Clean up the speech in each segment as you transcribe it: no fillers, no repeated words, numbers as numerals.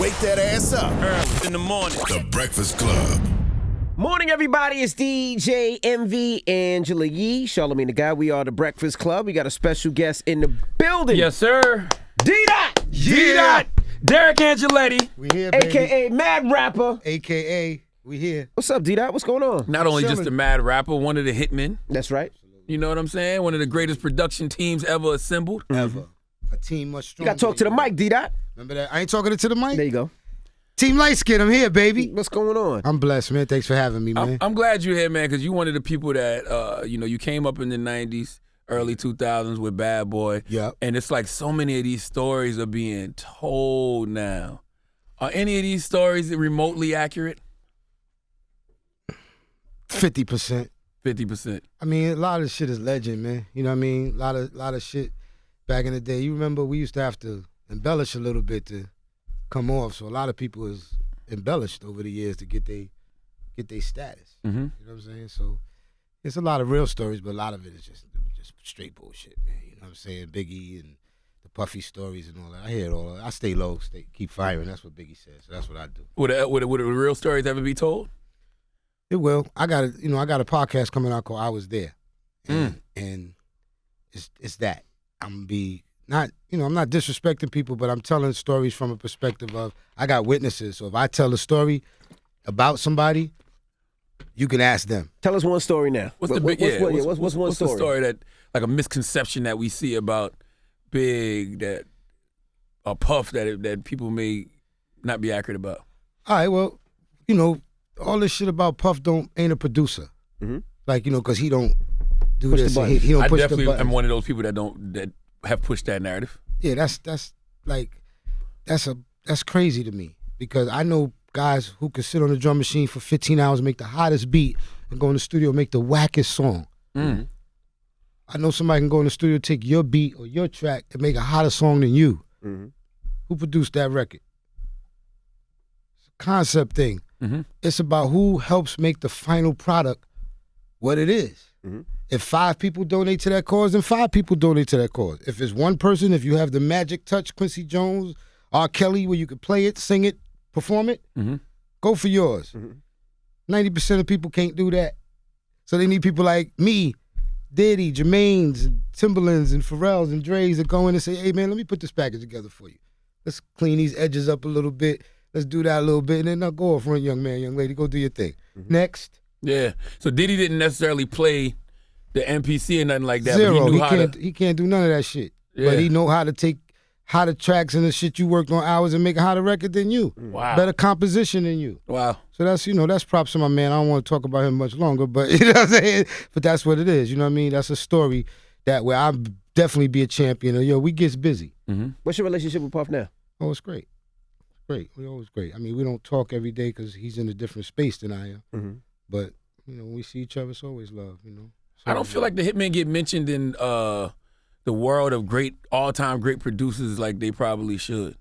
Wake that ass up. Early in the morning. The Breakfast Club. Morning, everybody. It's DJ MV Angelettie, Charlamagne the guy. We are the Breakfast Club. We got a special guest in the building. Yes, sir. D-Dot. D-Dot. Deric Angelettie. We here, baby. A.K.A. Mad Rapper. A.K.A. we here. What's up, D-Dot? What's going on? Not only just a mad rapper, one of the hitmen. That's right. You know what I'm saying? One of the greatest production teams ever assembled. Ever. A team much You stronger. got to talk to the mic, D-Dot. Remember that? I ain't talking to the mic? There you go. Team Light Skin, I'm here, baby. What's going on? I'm blessed, man. Thanks for having me, man. I'm glad you're here, man, because you one of the people that, you came up in the 90s, early 2000s with Bad Boy. Yep. And it's like so many of these stories are being told now. Are any of these stories remotely accurate? 50%. 50%. I mean, a lot of shit is legend, man. You know what I mean? A lot of shit back in the day. You remember we used to have to embellish a little bit to come off. So a lot of people has embellished over the years to get they status. Mm-hmm. You know what I'm saying? So it's a lot of real stories, but a lot of it is just straight bullshit, man. You know what I'm saying? Biggie and the Puffy stories and all that. I hear it all. I stay low, keep firing. That's what Biggie says. So that's what I do. Would the real stories ever be told? It will. I got a podcast coming out called I Was There. And it's that. I'm not disrespecting people, but I'm telling stories from a perspective of I got witnesses. So if I tell a story about somebody, you can ask them. Tell us one story now. What's one story? The story that, like a misconception that we see about Big, that or Puff that people may not be accurate about? All right, well, all this shit about Puff ain't a producer. Mm-hmm. Like, because he don't do Push this. the He don't I push the definitely button. am one of those people that have pushed that narrative. Yeah, that's crazy to me because I know guys who can sit on the drum machine for 15 hours, make the hottest beat, and go in the studio and make the wackest song. Mm. I know somebody can go in the studio, take your beat or your track, and make a hotter song than you. Mm-hmm. Who produced that record? It's a concept thing. Mm-hmm. It's about who helps make the final product what it is. Mm-hmm. If 5 people donate to that cause, then 5 people donate to that cause. If it's one person, if you have the magic touch, Quincy Jones, R. Kelly, where you could play it, sing it, perform it, Mm-hmm. go for yours. Mm-hmm. 90% of people can't do that. So they need people like me, Diddy, Jermaine's, and Timberlands, and Pharrell's, and Dre's that go in and say, hey, man, let me put this package together for you. Let's clean these edges up a little bit. Let's do that a little bit. And then now go off, run, young man, young lady. Go do your thing. Mm-hmm. Next. Yeah. So Diddy didn't necessarily play the MPC or nothing like that. Zero. But He can't do none of that shit. Yeah. But he know how to take hotter tracks and the shit you worked on hours and make a hotter record than you. Wow. Better composition than you. Wow. So that's props to my man. I don't want to talk about him much longer, but you know what I'm saying? But that's what it is. You know what I mean? That's a story that where I'll definitely be a champion. We gets busy. Mm-hmm. What's your relationship with Puff now? Oh, it's great. Great. We always great. I mean, we don't talk every day because he's in a different space than I am. Mm-hmm. But, when we see each other, it's always love, I don't feel like the hitmen get mentioned in the world of all-time great producers like they probably should.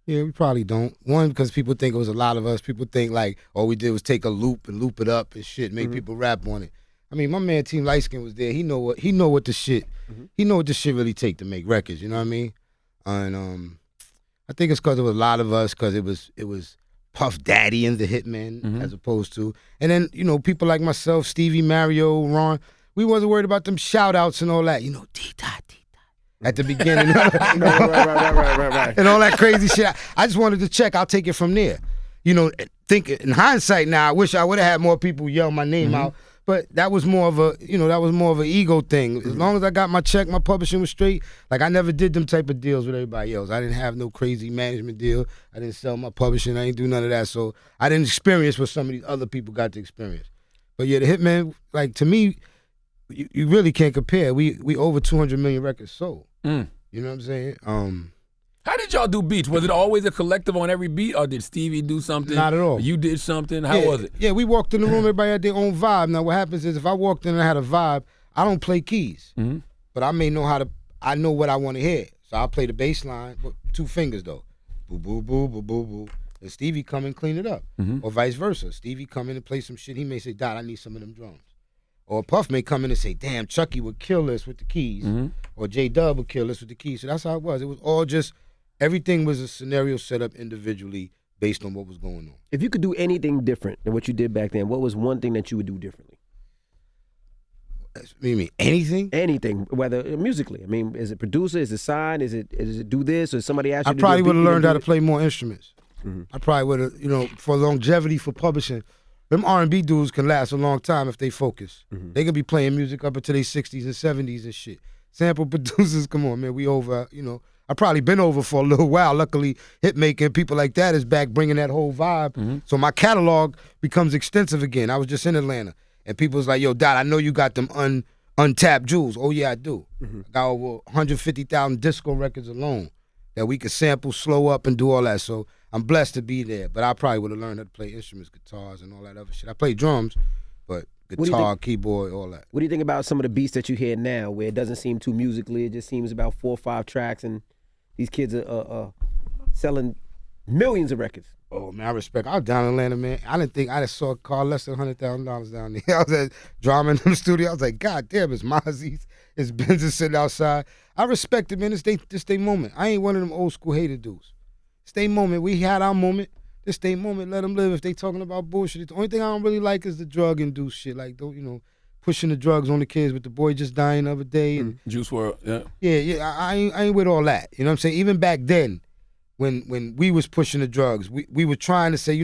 Yeah, we probably don't. One, because people think it was a lot of us. People think like all we did was take a loop and loop it up and shit, make people rap on it. I mean, my man Team Lightskin was there. He know what the shit really take to make records. You know what I mean? And I think it's because it was a lot of us. Because it was Puff Daddy and the Hitman as opposed to, and then people like myself, Stevie, Mario, Ron. We wasn't worried about them shout outs and all that. D-Dot. At the beginning. Right. And all that crazy shit. I just wanted to check. I'll take it from there. Think in hindsight now, I wish I would have had more people yell my name out. But that was more of a, ego thing. As long as I got my check, my publishing was straight. Like I never did them type of deals with everybody else. I didn't have no crazy management deal. I didn't sell my publishing. I didn't do none of that. So I didn't experience what some of these other people got to experience. But yeah, the Hitman, like to me, you really can't compare. We over 200 million records sold. Mm. You know what I'm saying? How did y'all do beats? Was it always a collective on every beat, or did Stevie do something? Not at all. Or you did something? How was it? Yeah, we walked in the room, everybody had their own vibe. Now what happens is if I walked in and I had a vibe, I don't play keys. Mm-hmm. But I know what I want to hear. So I'll play the bass line with 2 fingers though. Boo, boo, boo, boo, boo, boo. And Stevie come and clean it up. Mm-hmm. Or vice versa. Stevie come in and play some shit. He may say, Dot, I need some of them drums. Or Puff may come in and say, damn, Chucky would kill this with the keys. Mm-hmm. Or J-Dub would kill this with the keys. So that's how it was. It was all just Everything was a scenario set up individually based on what was going on. If you could do anything different than what you did back then, what was one thing that you would do differently? You mean anything? Anything, whether musically. I mean, is it producer? Is it sign? Is it do this? Or somebody asked you I to probably do a would have beat, learned you how do to play more instruments. I probably would have, for longevity for publishing. Them R&B dudes can last a long time if they focus. They can be playing music up until their 60s and 70s and shit. Sample producers, come on, man, we over, I probably been over for a little while. Luckily, hit making people like that is back bringing that whole vibe. So my catalog becomes extensive again. I was just in Atlanta, and people was like, yo, Dot, I know you got them untapped jewels. Oh, yeah, I do. I got over 150,000 disco records alone that we could sample, slow up, and do all that. So I'm blessed to be there. But I probably would have learned how to play instruments, guitars, and all that other shit. I play drums, but guitar, keyboard, all that. What do you think about some of the beats that you hear now where it doesn't seem too musically? It just seems about 4 or 5 tracks, and these kids are selling millions of records. Oh, man, I respect. I was down in Atlanta, man. I didn't think I just saw a car less than $100,000 down there. I was at drama in the studio. I was like, God damn, it's Mozzie's. It's Benz sitting outside. I respect it, man. It's their moment. I ain't one of them old school hater dudes. It's their moment. We had our moment. This their moment. Let them live. If they talking about bullshit. The only thing I don't really like is the drug-induced shit. Like, pushing the drugs on the kids with the boy just dying the other day. And Juice WRLD, yeah. Yeah, I ain't with all that. You know what I'm saying? Even back then, when we was pushing the drugs, we were trying to say,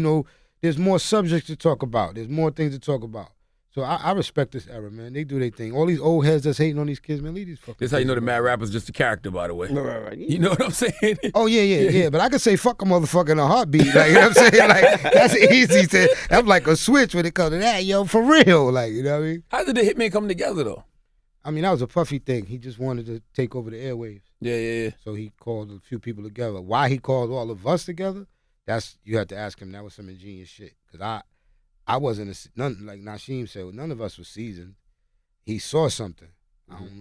there's more subjects to talk about. There's more things to talk about. So I respect this era, man. They do their thing. All these old heads that's hating on these kids, man, leave these fucking This how you know the mad rapper's just a character, by the way. Right. You know what I'm saying? Oh, yeah. But I could say fuck a motherfucker in a heartbeat. Like, you know what I'm saying? Like, that's easy to, that's like a switch when it comes to that, yo, for real. Like, you know what I mean? How did the Hitman come together, though? I mean, that was a Puffy thing. He just wanted to take over the airwaves. Yeah. So he called a few people together. Why he called all of us together, you have to ask him. That was some ingenious shit. Because I wasn't, none, like Nasheem said, none of us was seasoned. He saw something.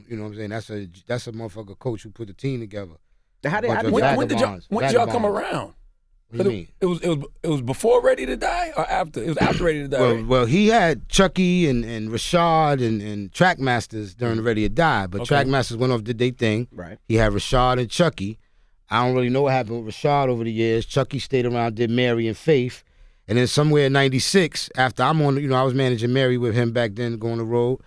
You know what I'm saying? That's a motherfucker coach who put the team together. When did y'all come around? What do you mean? It was before Ready to Die or after? It was after Ready to Die. right? Well, he had Chucky and Rashad and Trackmasters during Ready to Die, but Trackmasters went off, did their thing. Right. He had Rashad and Chucky. I don't really know what happened with Rashad over the years. Chucky stayed around, did Mary and Faith. And then somewhere in 96, after I was managing Mary with him back then, going the road,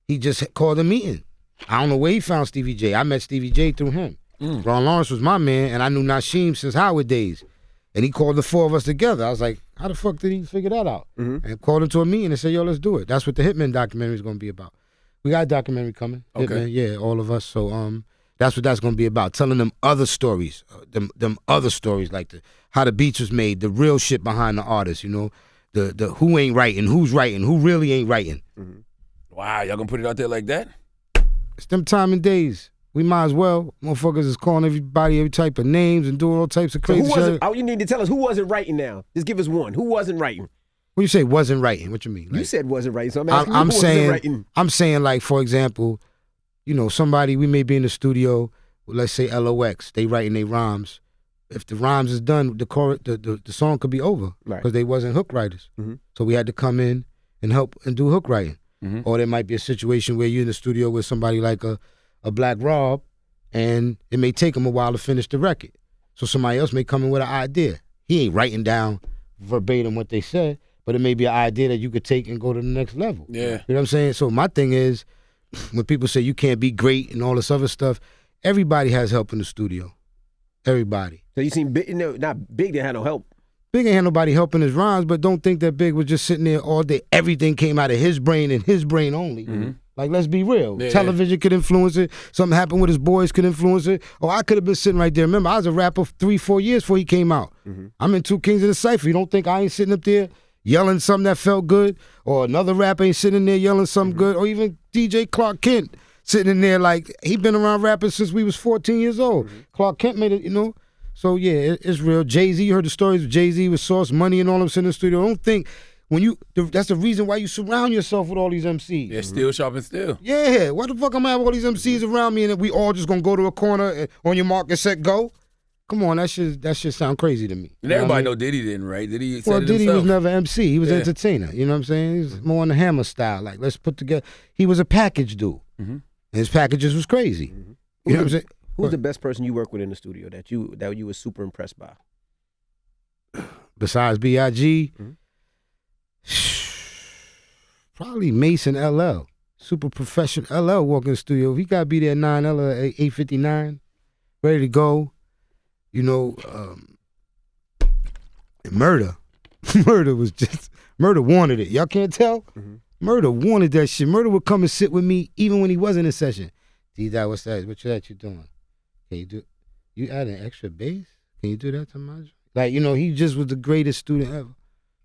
he just called a meeting. I don't know where he found Stevie J. I met Stevie J through him. Ron Lawrence was my man, and I knew Nasheem since Howard days. And he called the 4 of us together. I was like, how the fuck did he figure that out? And called him to a meeting and said, yo, let's do it. That's what the Hitman documentary is going to be about. We got a documentary coming. Okay. Hitman, yeah, all of us. So that's what that's going to be about, telling them other stories, them other stories, like how the beats was made, the real shit behind the artist, the who ain't writing, who's writing, who really ain't writing. Wow, y'all gonna put it out there like that? It's them time and days. We might as well. Motherfuckers is calling everybody every type of names and doing all types of crazy shit. You need to tell us who wasn't writing now. Just give us one. Who wasn't writing? When you say wasn't writing, what you mean? You said wasn't writing, so I'm asking who wasn't writing. I'm saying, like, for example, somebody, we may be in the studio, let's say LOX, they writing their rhymes. If the rhymes is done, the song could be over because they wasn't hook writers. So we had to come in and help and do hook writing. Or there might be a situation where you're in the studio with somebody like a Black Rob, and it may take him a while to finish the record. So somebody else may come in with an idea. He ain't writing down verbatim what they said, but it may be an idea that you could take and go to the next level. Yeah. You know what I'm saying? So my thing is, when people say you can't be great and all this other stuff, everybody has help in the studio. Everybody. So you seen Big, not Big didn't have no help. Big ain't had nobody helping his rhymes, but don't think that Big was just sitting there all day. Everything came out of his brain and his brain only. Like, let's be real. Yeah, Television could influence it. Something happened with his boys could influence it. Or I could have been sitting right there. Remember, I was a rapper 3-4 years before he came out. I'm in 2 Kings of the Cypher. You don't think I ain't sitting up there yelling something that felt good? Or another rapper ain't sitting in there yelling something good? Or even DJ Clark Kent sitting in there like, he been around rapping since we was 14 years old. Clark Kent made it, So, yeah, it's real. Jay-Z, you heard the stories of Jay-Z with Sauce Money and all them sitting in the studio. Don't think, that's the reason why you surround yourself with all these MCs. Yeah, still sharp and still. Yeah, why the fuck I'm gonna have all these MCs around me and we all just gonna go to a corner and on your mark and set go? Come on, that shit sound crazy to me. And everybody know Diddy didn't, right? Diddy said well, it Diddy himself. was never MC. He was an entertainer. You know what I'm saying? He was more on the Hammer style. Like, let's put together. He was a package dude. And his packages was crazy. You know what I'm saying? Who's the best person you work with in the studio that you were super impressed by? Besides B.I.G., probably Mason LL. Super professional. LL walk in the studio. He got to be there at 9, LL at 8:59, ready to go. You know, Murder. Murder was just, Murder wanted it. Y'all can't tell? Mm-hmm. Murder wanted that shit. Murder would come and sit with me even when he wasn't in session. D-Dot, what's that? What you doing? Can you do, you add an extra bass? Can you do that to my, like, you know, he just was the greatest student ever.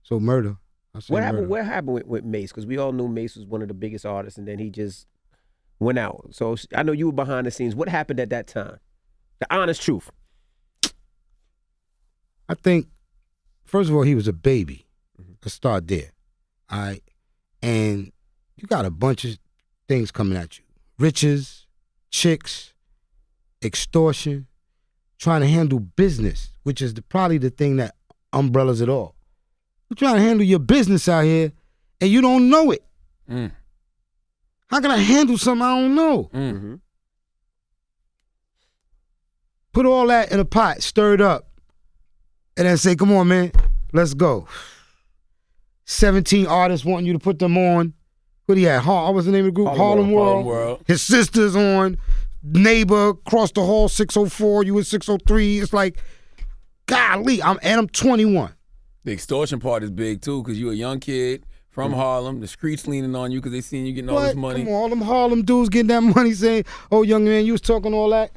So Murder. What happened with Mace? Because we all knew Mace was one of the biggest artists, and then he just went out. So I know you were behind the scenes. What happened at that time? The honest truth. I think, first of all, he was a baby. Let's start there. All right. And you got a bunch of things coming at you. Riches, chicks, extortion, trying to handle business, which is probably the thing that umbrellas it all. You're trying to handle your business out here, and you don't know it. How can I handle something I don't know? Mm-hmm. Put all that in a pot, stir it up, and then say, come on, man, let's go. 17 artists wanting you to put them on. What he had? What was the name of the group? Harlem World. His sister's on. Neighbor, across the hall, 604, you in 603. It's like, golly, I'm 21. The extortion part is big, too, because you're a young kid from Harlem. The streets leaning on you because they seen you getting all this money. Come on, all them Harlem dudes getting that money saying, oh, young man, you was talking all that?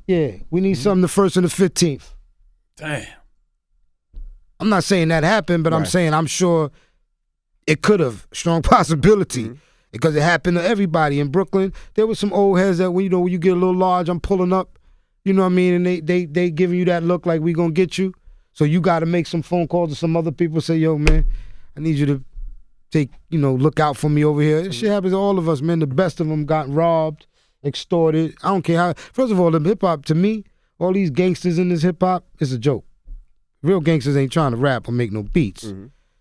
Yeah, we need something the 1st and the 15th. Damn. I'm not saying that happened, but I'm saying I'm sure it could have. Strong possibility. Because it happened to everybody in Brooklyn. There was some old heads that, when you get a little large, I'm pulling up. You know what I mean? And they giving you that look like we gonna get you. So you got to make some phone calls to some other people. Say, yo, man, I need you to look out for me over here. This shit happens to all of us, man. The best of them got robbed, extorted. I don't care how. First of all, the hip hop, to me, all these gangsters in this hip hop is a joke. Real gangsters ain't trying to rap or make no beats.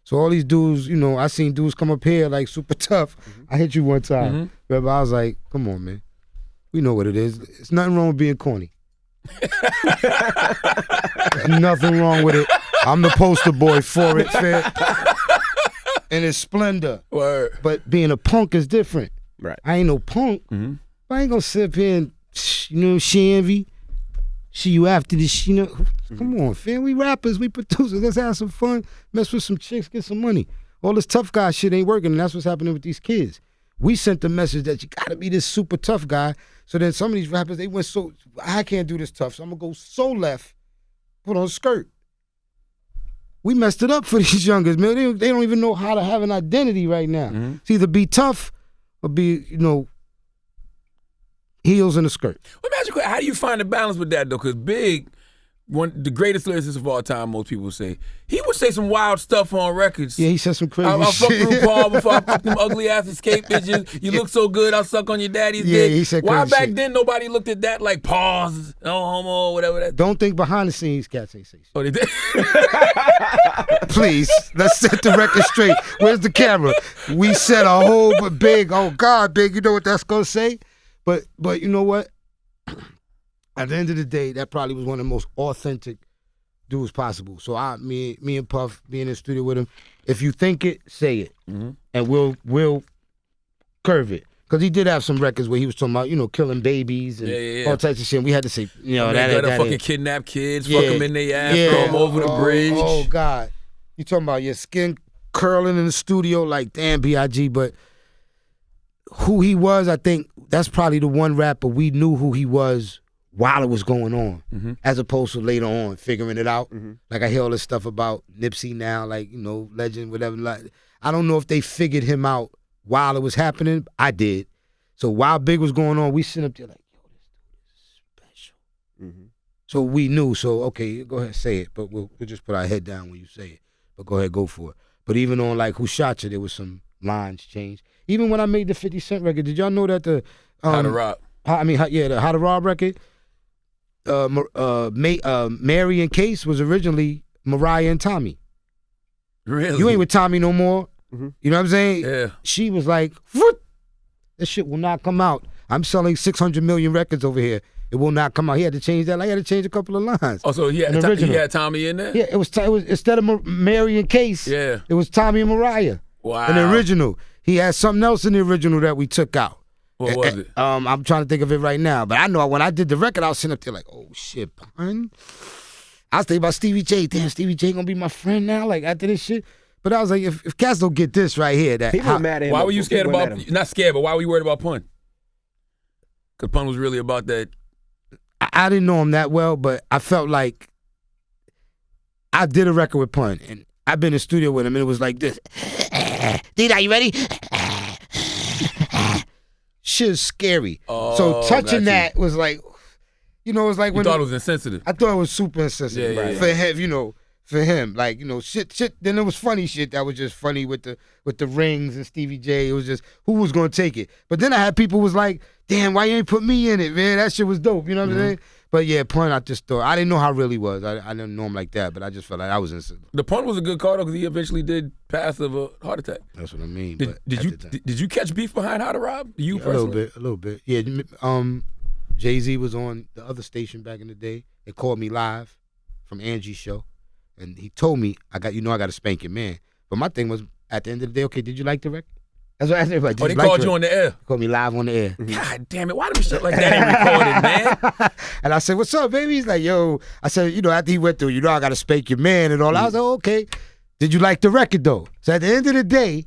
So all these dudes, I seen dudes come up here like super tough. I hit you one time. But I was like, come on, man. We know what it is. It's nothing wrong with being corny. There's nothing wrong with it. I'm the poster boy for it, fam. And it's splendor. Word. But being a punk is different. Right. I ain't no punk. I ain't gonna sit up here and, she envy. See you after this, Come on, fam. We rappers, we producers. Let's have some fun. Mess with some chicks, get some money. All this tough guy shit ain't working, and that's what's happening with these kids. We sent the message that you gotta be this super tough guy. So then some of these rappers, they went I can't do this tough, so I'm gonna go so left, put on a skirt. We messed it up for these youngers, man. They don't even know how to have an identity right now. It's either be tough or be, heels and a skirt. Let me ask you a question. How do you find the balance with that, though? Because Big, the greatest lyricist of all time, most people say, he would say some wild stuff on records. Yeah, he said some crazy I shit. fucked RuPaul before I fucked them ugly ass escape bitches. You look so good, I'll suck on your daddy's dick. Yeah, he said crazy Why back shit. then nobody looked at that like pause, no homo, whatever that. Don't think behind the scenes cats ain't say shit. Oh, they did? Please, let's set the record straight. Where's the camera? We said a whole but Big, oh God, Big, you know what that's gonna say? But you know what? At the end of the day, that probably was one of the most authentic dudes possible. So me and Puff being in the studio with him, if you think it, say it, and we'll curve it. Because he did have some records where he was talking about, killing babies and all types of shit. And we had to say, that fucking kidnap kids, fuck them in their ass, throw them over the bridge. Oh God, you talking about your skin curling in the studio like damn B.I.G. But who he was, I think that's probably the one rapper we knew who he was while it was going on, as opposed to later on figuring it out. Like I hear all this stuff about Nipsey now, like, legend, whatever. Like, I don't know if they figured him out while it was happening. I did. So while Big was going on, we sit up there like, yo, this dude is special. So we knew, so okay, go ahead, say it, but we'll just put our head down when you say it. But go ahead, go for it. But even on like Who Shot You, there was some lines changed. Even when I made the 50 Cent record, did y'all know that the How to Rob? The How to Rob record, Mary and Case was originally Mariah and Tommy. Really? You ain't with Tommy no more. You know what I'm saying? Yeah. She was like, "Whoop, this shit will not come out. I'm selling 600 million records over here. It will not come out. He had to change that. He had to change a couple of lines. Oh, so he had Tommy in there? Yeah, it was instead of Mary and Case, Yeah. it was Tommy and Mariah. Wow. In the original. He had something else in the original that we took out. What was it? I'm trying to think of it right now. But I know when I did the record, I was sitting up there like, oh, shit, pun. I was thinking about Stevie J. Damn, Stevie J gonna be my friend now, like after this shit. But I was like, if cats don't get this right here, that People are mad at him. Why were you scared People about? mad at him. Not scared, but why were you worried about Pun? Because Pun was really about that. I didn't know him that well, but I felt like I did a record with Pun, and I've been in the studio with him, and it was like this. D-Dot, you ready? Shit is scary. So touching that was like, it was like You when thought it was insensitive. I thought it was super insensitive Yeah. for him, for him. Like, shit. Then there was funny shit that was just funny with the rings and Stevie J. It was just who was gonna take it. But then I had people was like, damn, why you ain't put me in it, man? That shit was dope. You know what I'm saying? But yeah, Pun, I just thought I didn't know how real he was. I didn't know him like that, but I just felt like I was insensitive. The Pun was a good call though, because he eventually did pass of a heart attack. That's what I mean. Did you catch beef behind How to Rob? You personally? A little bit. Yeah. Jay-Z was on the other station back in the day. They called me live from Angie's show, and he told me, I got to spank your man. But my thing was, at the end of the day, okay, did you like the record? That's what I asked everybody. They called you on the air. Called me live on the air. God damn it! Why do shit like that ain't recorded, man? And I said, what's up, baby? He's like, yo. I said, after he went through, I got to spank your man and all. I was like, okay. Did you like the record, though? So at the end of the day,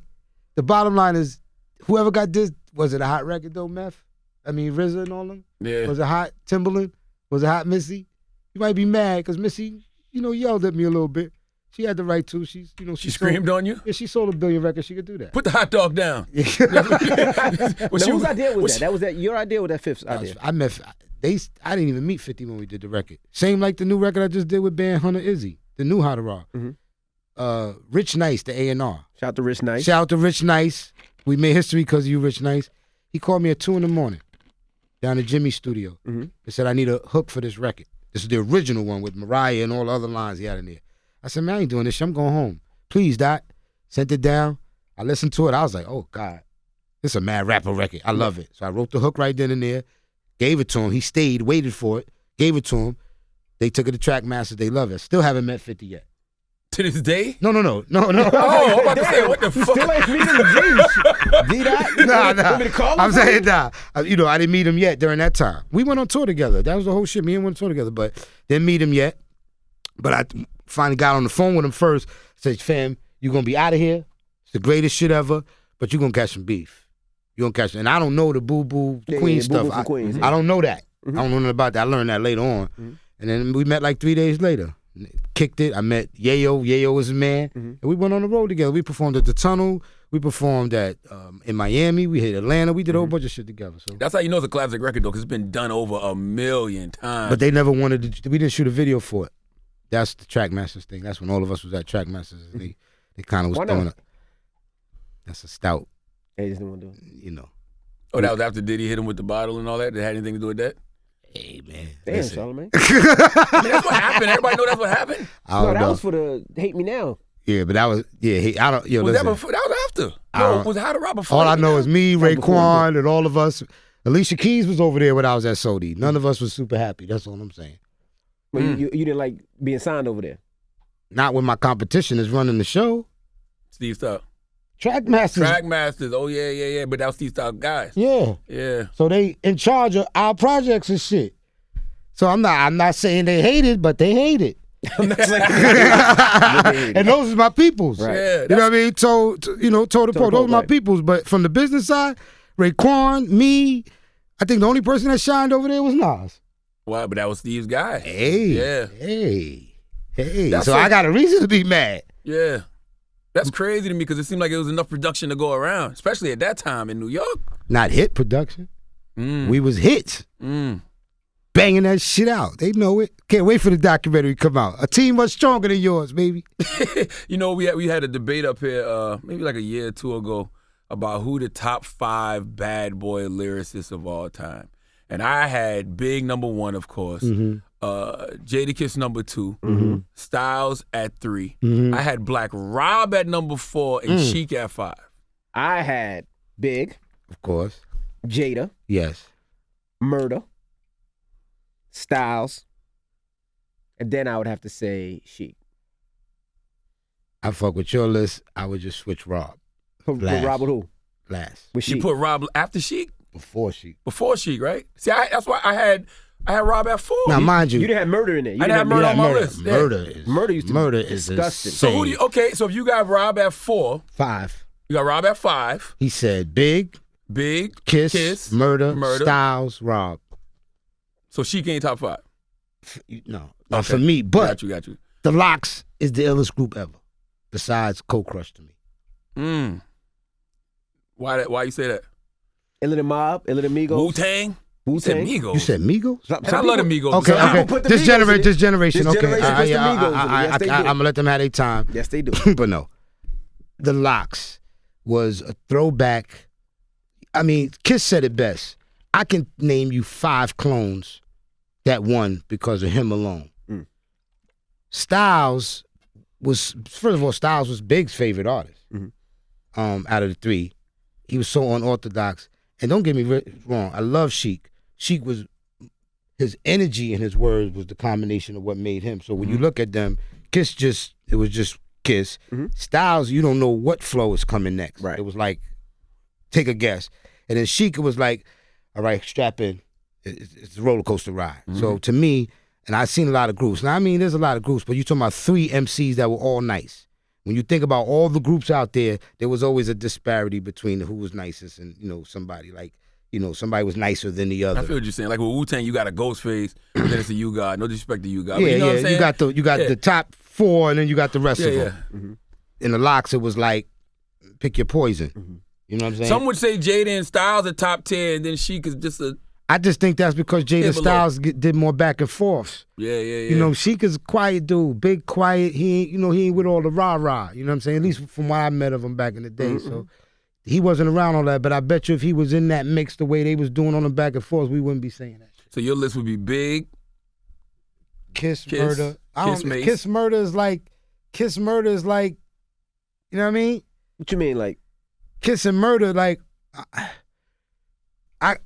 the bottom line is, whoever got this, was it a hot record, though, Meth? I mean, RZA and all them? Yeah. Was it hot Timberland? Was it hot Missy? You might be mad because Missy, yelled at me a little bit. She had the right to. She screamed on you? Yeah, she sold 1 billion records. She could do that. Put the hot dog down. Whose idea was that? That was your idea or that Fifth's idea? I didn't even meet 50 when we did the record. Same like the new record I just did with band Hunter Izzy, the new How to Rock. Rich Nice, the A&R. Shout out to Rich Nice. Shout out to Rich Nice. We made history because of you, Rich Nice. He called me at 2 a.m. down at Jimmy's studio. And said, I need a hook for this record. This is the original one with Mariah and all the other lines he had in there. I said, man, I ain't doing this shit. I'm going home. Please, Dot. Sent it down. I listened to it. I was like, oh, God. This is a mad rapper record. I love it. So I wrote the hook right then and there, gave it to him. He stayed, waited for it, gave it to him. They took it to Track Masters. They love it. Still haven't met 50 yet. To this day? No. Oh, I'm about to say, what the fuck? Still ain't meeting the G's. D-Dot? Nah. Want me to call him? I'm saying, nah. I didn't meet him yet during that time. We went on tour together. That was the whole shit. Me and him went on tour together, but didn't meet him yet. But I finally got on the phone with him first. Said, fam, you going to be out of here. It's the greatest shit ever, but you going to catch some beef. You going to catch, and I don't know the boo-boo Queen stuff. Boo-boo from Queens, I don't know that. I don't know nothing about that. I learned that later on. And then we met like 3 days later. Kicked it. I met Yayo. Yayo was a man. And we went on the road together. We performed at the Tunnel. We performed at in Miami. We hit Atlanta. We did a whole bunch of shit together. So That's how you know it's a classic record, though, because it's been done over 1 million times. But they never wanted to. We didn't shoot a video for it. That's the Track Masters thing. That's when all of us was at Track Masters. They kind of was throwing it. That's a stout. They just didn't want to do it. Oh, that was after Diddy hit him with the bottle and all that? Did it have anything to do with that? Hey, man. Damn, Charlamagne. I mean, that's what happened. Everybody know that's what happened? No, that was for the Hate Me Now. Yeah, but that was, I don't, Was listen. that before? That was after. No, was How to Rob before? All I know is me, before Raekwon, and all of us. Alicia Keys was over there when I was at Sodi. None of us was super happy. That's all I'm saying. But you didn't like being signed over there? Not when my competition is running the show. Steve Style. Track Masters. Oh, yeah. But that was Steve Style guys. Yeah. Yeah. So they in charge of our projects and shit. So I'm not saying they hate it, but they hate it. I'm not saying And those are my peoples. Right. Yeah, You know what I mean? Toe to pole. Those are my peoples. But from the business side, Raekwon, me, I think the only person that shined over there was Nas. Wow, but that was Steve's guy. Hey. Yeah. Hey. That's So it. I got a reason to be mad. Yeah. That's crazy to me because it seemed like it was enough production to go around, especially at that time in New York. Not hit production. We was hits. Banging that shit out. They know it. Can't wait for the documentary to come out. A team much stronger than yours, baby. We had a debate up here maybe like a year or two ago about who the top 5 bad boy lyricists of all time. And I had Big #1, of course. Jadakiss #2. Styles at 3. I had Black Rob at #4 and Chic at 5. I had Big, Of course. Jada, Yes. Murder, Styles, and then I would have to say Sheik. I fuck with your list. I would just switch Rob. Put Last. Rob with who? Last. With You Sheik. put Rob after Sheik? Before Sheik. Before Sheik, right? See, that's why I had Rob at 4. Now, mind you. You didn't have murder in there. You I didn't have didn't murder on my list. Yeah. Murder is disgusting. So who do you, okay, so if you got Rob at 4, 5. you got Rob at 5, He said Big, Kiss, Murder, Styles, Rob. So Sheik ain't top 5. No, Okay. for me. But Got you. the Locks is the illest group ever, besides Cold Crush to me. Why you say that? Illa the Mob, Illa the Migos. Wu-Tang? You said Migos. You said Migos? And I love the Migos. Okay, I'm gonna okay. put the This Migos in it. generation, This okay. generation puts the Migos in it. Yes, they do. I'm gonna let them have their time. Yes, they do. But no, the Locks was a throwback. I mean, Kiss said it best. I can name you 5 clones that won because of him alone. Styles was, first of all, Styles was Big's favorite artist. Out of the 3, he was so unorthodox. And don't get me wrong, I love Sheik. Sheik was, his energy and his words was the combination of what made him. So when you look at them, Kiss it was just Kiss. Styles, you don't know what flow is coming next. Right. It was like, take a guess. And then Sheik, it was like, all right, strap in. It's a roller coaster ride. So to me, and I've seen a lot of groups. Now, I mean, there's a lot of groups, but you're talking about 3 MCs that were all nice. When you think about all the groups out there was always a disparity between who was nicest and, somebody like, somebody was nicer than the other. I feel what you're saying. Like with Wu-Tang, you got a Ghostface, and then it's a You God. No disrespect to You God. Yeah, but you know what I'm saying? You got the top 4, and then you got the rest of them. In the Locks, it was like, pick your poison. You know what I'm saying? Some would say Jada and Styles are top 10, and then Sheik is just a... I just think that's because Jada Styles did more back and forths. Yeah. Sheik is a quiet dude, big, quiet. He ain't with all the rah-rah. You know what I'm saying? At least from what I met of him back in the day. So he wasn't around all that, but I bet you if he was in that mix the way they was doing on the back and forth, we wouldn't be saying that shit. So your list would be Big, Kiss Murder. Mace. Kiss Murder is like, you know what I mean? What you mean, like? Kiss and Murder, like,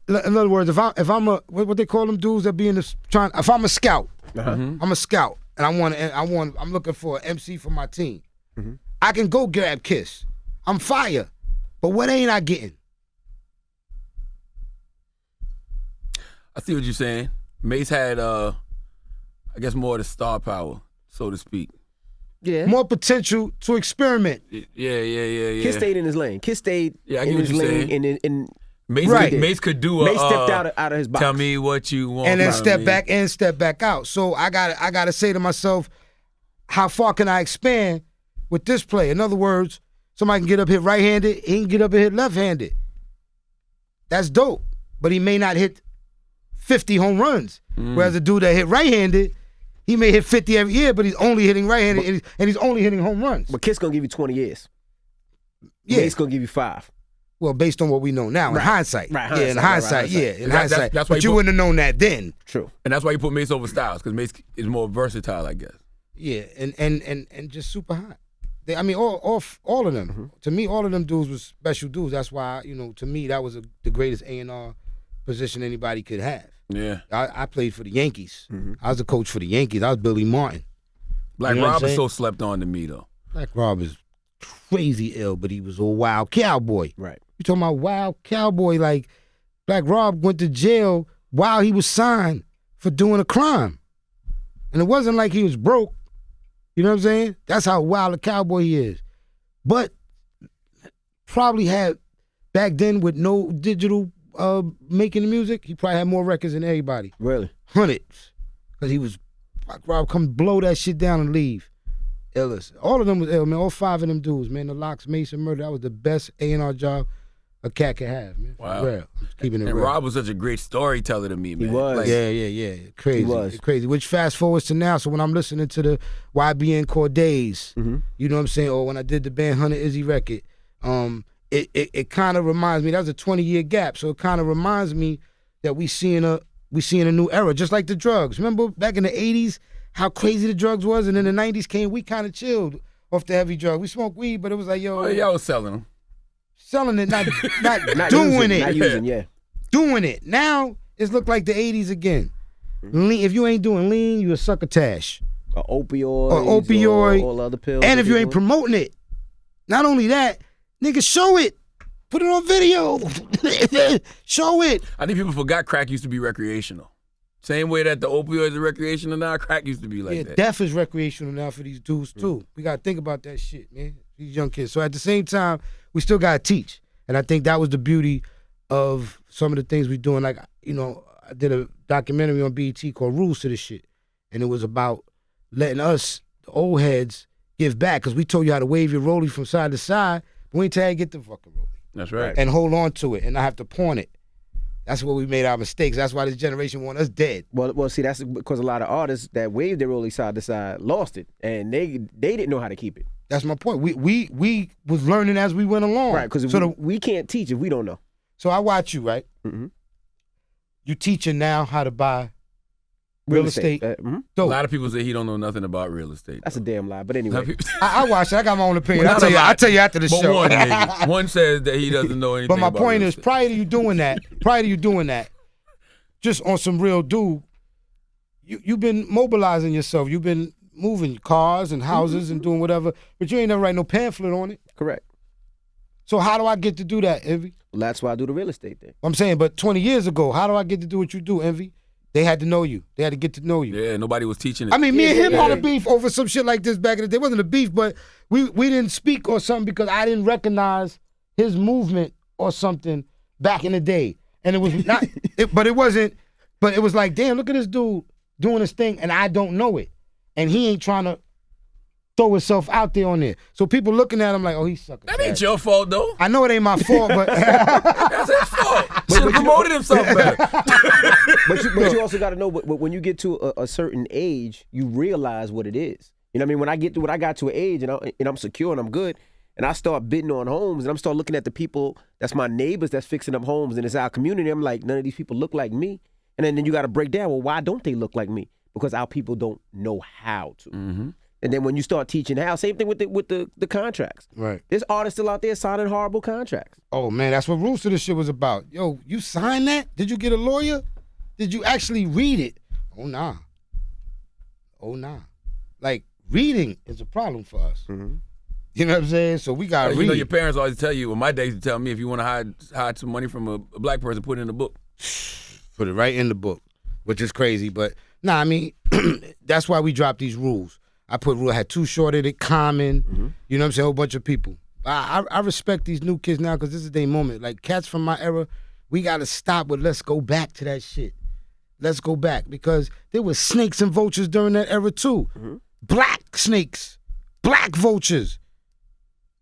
in other words, if I'm a what they call them dudes that be in the if I'm a scout, I'm a scout, and I'm looking for an MC for my team. I can go grab Kiss. I'm fire, but what ain't I getting? I see what you're saying. Mace had, I guess, more of the star power, so to speak. Yeah. More potential to experiment. Yeah. Kiss stayed in his lane. Kiss stayed I get in what his you're lane. saying. And Mace, Right. Mace could do a... Mace stepped out of his box. Tell me what you want And then from step me. back and step back out. So I gotta say to myself, how far can I expand with this play? In other words, somebody can get up hit right-handed, he can get up and hit left-handed. That's dope. But he may not hit 50 home runs. Whereas a dude that hit right-handed, he may hit 50 every year, but he's only hitting right-handed and he's only hitting home runs. But Kiss gonna give you 20 years. Yeah. Mace gonna give you 5. Well, based on what we know now, in hindsight. Right, Yeah, in hindsight, yeah, in hindsight. That's why but you you put- wouldn't have known that then. True. And that's why you put Mace over Styles, because Mace is more versatile, I guess. Yeah, and just super hot. I mean, all of them. To me, all of them dudes was special dudes. That's why, to me, that was the greatest A&R position anybody could have. Yeah. I played for the Yankees. I was a coach for the Yankees. I was Billy Martin. Black You know what I'm Rob is saying? so slept on to me, though. Black Rob is crazy ill, but he was a wild cowboy. Right. You talking about wild cowboy? Like Black Rob went to jail while he was signed for doing a crime, and it wasn't like he was broke. You know what I'm saying? That's how wild a cowboy he is. But probably had back then with no digital making the music, he probably had more records than everybody. Really? Hundreds, because he was Black Rob come blow that shit down and leave. Illest. All of them was ill, man. All 5 of them dudes, man. The Locks, Mason, Murder. That was the best A&R job a cat could have, man. Wow. For real. I'm keeping it And real. Rob was such a great storyteller to me, man. was. Like, Yeah. Crazy. He was. Crazy. Which fast forwards to now. So when I'm listening to the YBN Cordays, you know what I'm saying? Or when I did the band Hunter Izzy record, it kind of reminds me, that was a 20-year gap. So it kind of reminds me that we seeing a new era, just like the drugs. Remember back in the 80s, how crazy the drugs was? And then the 90s came, we kind of chilled off the heavy drug. We smoked weed, but it was like, yo, Oh, yeah, I was selling them. selling it, not Not doing using, it. Not using, yeah. Doing it. Now it's looked like the 80s again. Lean, if you ain't doing lean, you a succotash. Or opioid. Or all other pills. And if you ain't promoting it, not only that, nigga, show it. Put it on video. Show it. I think people forgot crack used to be recreational. Same way that the opioids are recreational now, crack used to be like that. Death is recreational now for these dudes too. We gotta think about that shit, man. These young kids. So at the same time, we still gotta teach. And I think that was the beauty of some of the things we doing. Like, I did a documentary on BET called Rules to This Shit. And it was about letting us, the old heads, give back. Because we told you how to wave your rollie from side to side, but we ain't tell you to get the fucking rollie. That's right. And hold on to it and not have to pawn it. That's where we made our mistakes. That's why this generation want us dead. Well, see, that's because a lot of artists that waved their rollie side to side lost it, and they didn't know how to keep it. That's my point. We was learning as we went along. Right, because we can't teach if we don't know. So I watch you, right? Mm-hmm. You teaching now how to buy real estate. A lot of people say he don't know nothing about real estate. That's a damn lie. But anyway, I watch it. I got my own opinion. Well, I'll tell you after the show. One says that he doesn't know anything. But my about point real is, estate. prior to you doing that, just on some real dude, you've been mobilizing yourself. You've been moving cars and houses and doing whatever, but you ain't never write no pamphlet on it. correct. So how do I get to do that, Envy? Well, that's why I do the real estate thing. I'm saying, but 20 years ago, how do I get to do what you do, Envy? They had to know you. They had to get to know you. Yeah, nobody was teaching it. I mean, me and him had a beef over some shit like this back in the day. It wasn't a beef, but we didn't speak or something because I didn't recognize his movement or something back in the day. And it was not, but it was like, damn, look at this dude doing his thing and I don't know it. And he ain't trying to throw himself out there on there. So people looking at him like, oh, he's sucking. That ain't your fault, though. I know it ain't my fault, but That's his fault. Should have promoted himself better. But you also got to know, but when you get to a certain age, you realize what it is. You know what I mean? When I got to an age and I'm secure and I'm good, and I start bidding on homes and I'm start looking at the people that's my neighbors that's fixing up homes and it's our community, I'm like, none of these people look like me. And then you got to break down, well, why don't they look like me? Because our people don't know how to. Mm-hmm. And then when you start teaching how, same thing with the contracts. right. There's artists still out there signing horrible contracts. Oh man, that's what Rules to This Shit was about. Yo, you signed that? Did you get a lawyer? Did you actually read it? Oh nah. Like reading is a problem for us. Mm-hmm. You know what I'm saying? So we gotta read. You know, your parents always tell you, well, my days used to tell me, if you want to hide some money from a black person, put it in the book. Put it right in the book, which is crazy. But nah, I mean, that's why we dropped these rules. I had Too Short in it, Common, Mm-hmm. you know what I'm saying, a whole bunch of people. I respect these new kids now because this is their moment. Like cats from my era, we got to stop with let's go back to that shit. Let's go back because there was snakes and vultures during that era too. Mm-hmm. Black snakes, black vultures,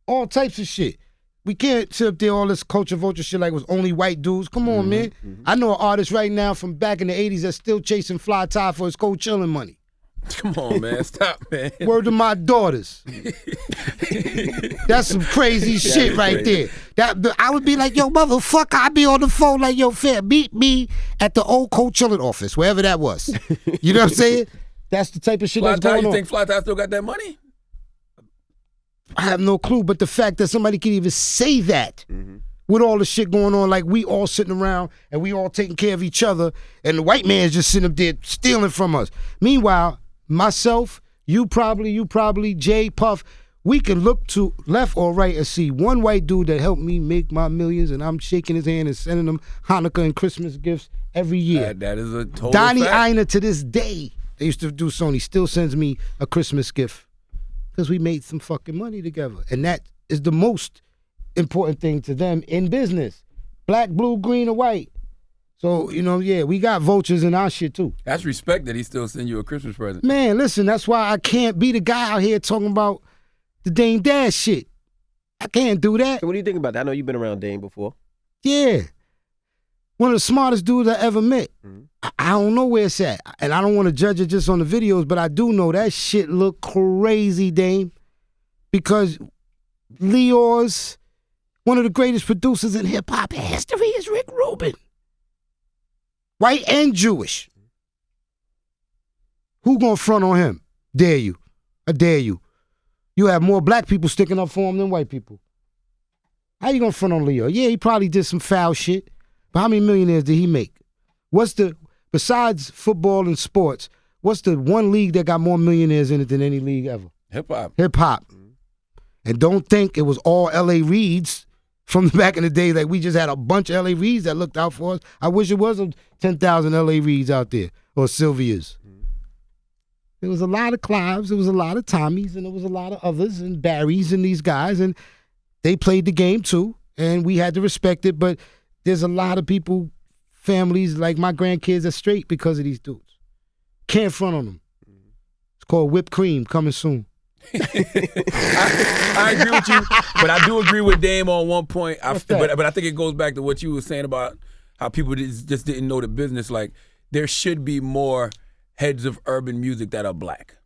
all types of shit. We can't sit up there all this culture vulture shit like it was only white dudes. Come on, man. Mm-hmm. I know an artist right now from back in the 80s that's still chasing Fly Tie for his cold chilling money. Come on, man. Stop, man. Word to my daughters. That's some crazy shit right there. I would be like, yo, motherfucker, I'd be on the phone like, yo, fair, meet me at the old cold chilling office, wherever that was. You know what I'm saying? That's the type of shit that's going on. You think Fly Tie still got that money? I have no clue, but the fact that somebody can even say that with all the shit going on, like we all sitting around and we all taking care of each other, and the white man's just sitting up there stealing from us. Meanwhile, myself, you probably, Jay, Puff, we can look to left or right and see one white dude that helped me make my millions, and I'm shaking his hand and sending him Hanukkah and Christmas gifts every year. That is a total Donnie fact. Ienner to this day, they used to do Sony, still sends me a Christmas gift because we made some fucking money together. And that is the most important thing to them in business. Black, blue, green, or white. So, you know, yeah, we got vultures in our shit too. That's respect that he still send you a Christmas present. Man, listen, that's why I can't be the guy out here talking about the Dame Dash shit. I can't do that. So what do you think about that? I know you've been around Dame before. Yeah. One of the smartest dudes I ever met. I don't know where it's at. And I don't want to judge it just on the videos, but I do know that shit look crazy, Dame. Because Leo's, one of the greatest producers in hip-hop history is Rick Rubin. White and Jewish. Who gonna front on him? Dare you. I dare you. You have more black people sticking up for him than white people. How you gonna front on Leo? Yeah, he probably did some foul shit, but how many millionaires did he make? besides football and sports, what's the one league that got more millionaires in it than any league ever? Hip-hop. Hip-hop. And don't think it was all L.A. Reeds from back in the day. Like, we just had a bunch of L.A. Reeds that looked out for us. I wish it was 10,000 L.A. Reeds out there, or Sylvias. There was a lot of Clives, there was a lot of Tommies, and there was a lot of others, and Barrys and these guys, and they played the game too, and we had to respect it, but there's a lot of people, families, like my grandkids are straight because of these dudes. Can't front on them. It's called whipped cream, coming soon. I agree with you, but I do agree with Dame on one point. But I think it goes back to what you were saying about how people just didn't know the business. Like, there should be more heads of urban music that are black.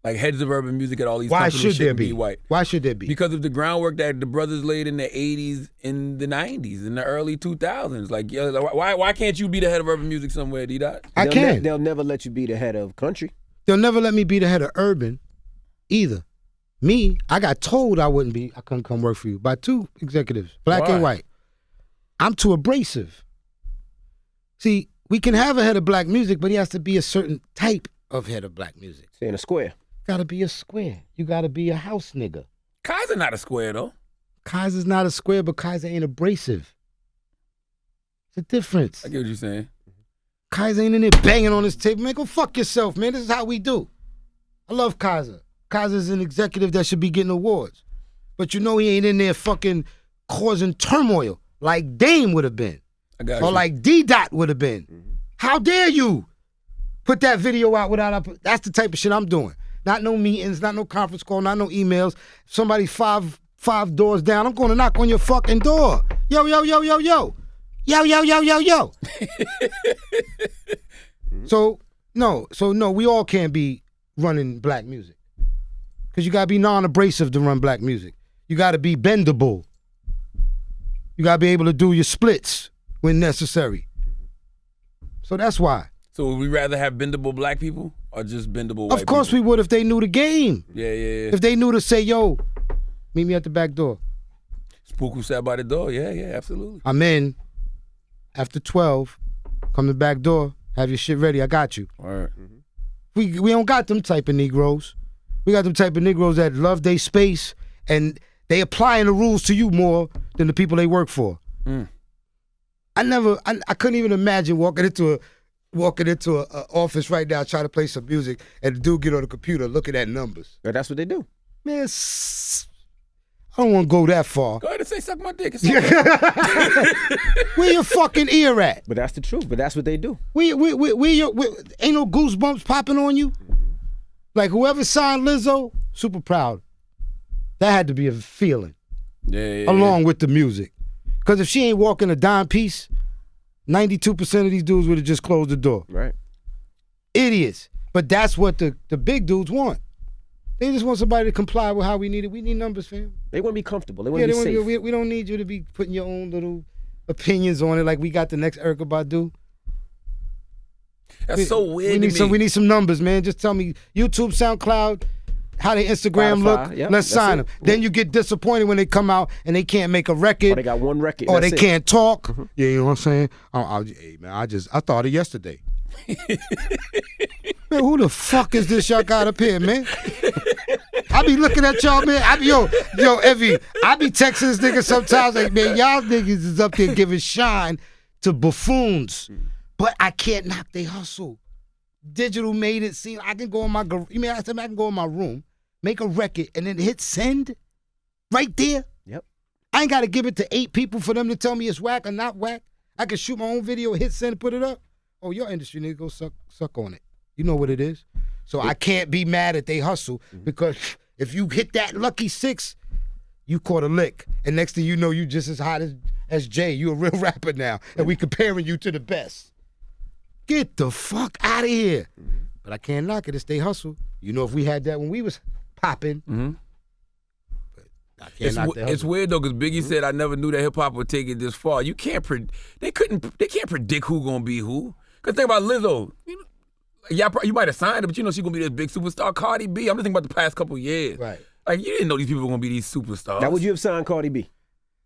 Like, heads of urban music at all these companies shouldn't be white. Why should there be? Because of the groundwork that the brothers laid in the 80s, in the 90s, in the early 2000s. Like, why can't you be the head of urban music somewhere, D-Dot? I can. They'll never let you be the head of country. They'll never let me be the head of urban either. Me, I got told I couldn't come work for you by two executives, black and white. I'm too abrasive. See, we can have a head of black music, but he has to be a certain type of head of black music. Say in a square. Gotta be a square. You gotta be a house nigga. Kaiser not a square, though. Kaiser's not a square, but Kaiser ain't abrasive. It's a difference. I get what you're saying. Kaiser ain't in there banging on his table. Man, go fuck yourself, man. This is how we do. I love Kaiser. Kaiser's an executive that should be getting awards. But you know he ain't in there fucking causing turmoil like Dame would have been. I got or you. like D-Dot would have been. How dare you put that video out without... That's the type of shit I'm doing. Not no meetings, not no conference call, not no emails. Somebody five doors down, I'm going to knock on your fucking door. Yo, yo, yo, yo, yo. Yo, yo, yo, yo, yo. So no, we all can't be running black music. Because you got to be non-abrasive to run black music. You got to be bendable. You got to be able to do your splits when necessary. So that's why. So would we rather have bendable black people or just bendable white people? Of course we would if they knew the game. Yeah. If they knew to say, yo, meet me at the back door. Spook who sat by the door. Yeah, absolutely. I'm in. After 12, come to the back door. Have your shit ready. I got you. All right. We don't got them type of Negroes. We got them type of Negroes that love their space and they applying the rules to you more than the people they work for. I couldn't even imagine walking into a office right now trying to play some music and the dude get on the computer looking at numbers. But that's what they do. Man, I don't want to go that far. Go ahead and say suck my dick. Where your fucking ear at? But that's the truth. But that's what they do. Ain't no goosebumps popping on you? Like whoever signed Lizzo, super proud. That had to be a feeling. Yeah. Along with the music. Because if she ain't walking a dime piece, 92% of these dudes would have just closed the door. Right. Idiots. But that's what the big dudes want. They just want somebody to comply with how we need it. We need numbers, fam. They want to be comfortable. They want to be safe. We don't need you to be putting your own little opinions on it like we got the next Erykah Badu. That's so weird to me. We need some numbers, man. Just tell me YouTube, SoundCloud, how their Instagram Spotify, look. yep, Let's sign them. it. Then you get disappointed when they come out and they can't make a record. Or they got one record. Or they that's it. can't talk. Yeah, you know what I'm saying? Hey, man, I thought of yesterday. Man, who the fuck is this y'all got up here, man? I be looking at y'all, man. Yo, Evie, I be texting this nigga sometimes like, man, y'all niggas is up there giving shine to buffoons. But I can't knock they hustle. Digital made it seem I can go in my I can go in my room, make a record, and then hit send right there. Yep. I ain't got to give it to 8 people for them to tell me it's whack or not whack. I can shoot my own video, hit send, put it up. Oh, your industry nigga go suck on it. You know what it is. So I can't be mad at they hustle because if you hit that lucky 6, you caught a lick. And next thing you know, you just as hot as Jay. You a real rapper now. And we comparing you to the best. Get the fuck out of here. But I can't knock it. It's they hustle. You know, if we had that when we was popping. But I can't knock that hustle. It's weird though, because Biggie said, "I never knew that hip hop would take it this far." You can't. They can't predict who gonna be who. Cause think about Lizzo. You might have signed her, but you know she's gonna be this big superstar. Cardi B. I'm just thinking about the past couple years. Right. Like you didn't know these people were gonna be these superstars. Now, would you have signed Cardi B?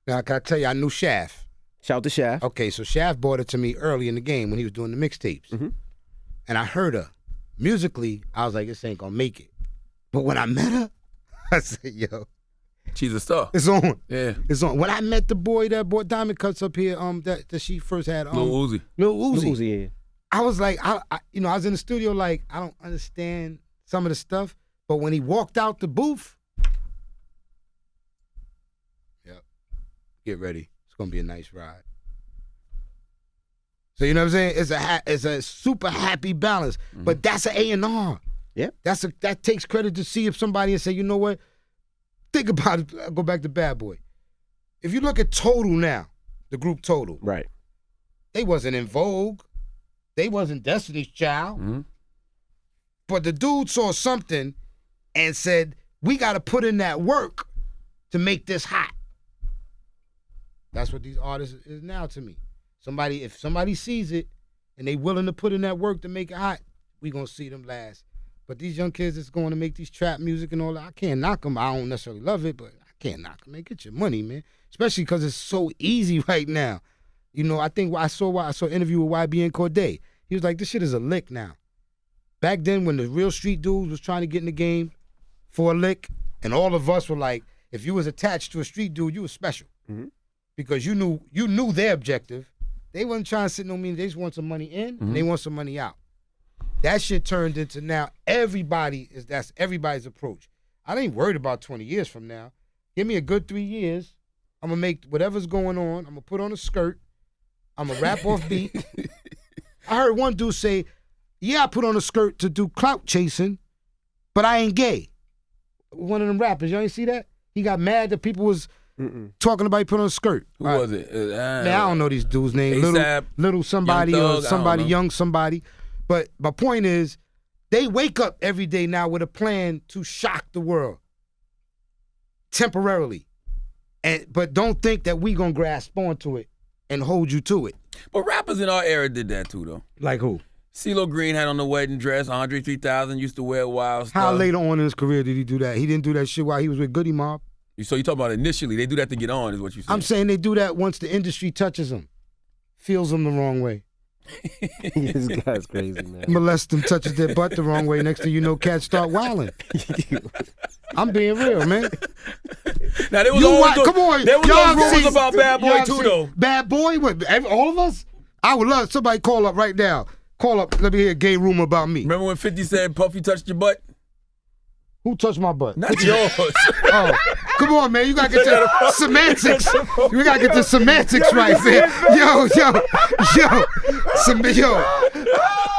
Now, can I tell you, I knew Shaft. Shout out to Shaft. Okay, so Shaft brought it to me early in the game when he was doing the mixtapes. Mm-hmm. And I heard her. Musically, I was like, this ain't gonna make it. But when I met her, I said, yo. She's a star. It's on. Yeah. It's on. When I met the boy that bought Diamond Cuts up here, that she first had, Lil Uzi. Lil Uzi. Lil Uzi, yeah. I was like, I was in the studio like, I don't understand some of the stuff. But when he walked out the booth, yep, get ready. It's gonna be a nice ride. So you know what I'm saying? It's a super happy balance. Mm-hmm. But that's an A&R. Yeah. That takes credit to see if somebody and say, you know what? Think about it. I'll go back to Bad Boy. If you look at Total now, the group Total, right? They wasn't in Vogue. They wasn't Destiny's Child. Mm-hmm. But the dude saw something and said, we got to put in that work to make this hot. That's what these artists is now to me. If somebody sees it and they willing to put in that work to make it hot, we gonna see them last. But these young kids that's going to make these trap music and all that, I can't knock them. I don't necessarily love it, but I can't knock them. Man, get your money, man. Especially because it's so easy right now. You know, I think I saw an interview with YBN Cordae. He was like, this shit is a lick now. Back then when the real street dudes was trying to get in the game for a lick, and all of us were like, if you was attached to a street dude, you was special. Mm-hmm. Because you knew their objective. They wasn't trying to sit no mean. They just want some money in, and they want some money out. That shit turned into now that's everybody's approach. I ain't worried about 20 years from now. Give me a good 3 years. I'm going to make whatever's going on. I'm going to put on a skirt. I'm going to rap off beat. I heard one dude say, yeah, I put on a skirt to do clout chasing, but I ain't gay. One of them rappers. Y'all ain't see that? He got mad that people was talking about he put on a skirt. Who was it? Man, I don't know these dudes' names. Little somebody Young or Thug, somebody, young somebody. But my point is, they wake up every day now with a plan to shock the world temporarily, but don't think that we gonna grasp onto it and hold you to it. But rappers in our era did that too, though. Like who? CeeLo Green had on the wedding dress. Andre 3000 used to wear wild stuff. How later on in his career did he do that? He didn't do that shit while he was with Goody Mob. So you talking about initially? They do that to get on, is what you saying? I'm saying they do that once the industry touches them, feels them the wrong way. This guy's crazy, man. Molest them, touches their butt the wrong way. Next thing you know, cats start wilding. I'm being real, man. Now there was rumors about Bad Boy too, though. Bad Boy, what? All of us? I would love somebody call up right now. Call up. Let me hear a gay rumor about me. Remember when 50 said Puffy touched your butt? Who touched my butt? Not yours. Oh, come on, man. You got to get your semantics. You got to get the semantics right there. Yo.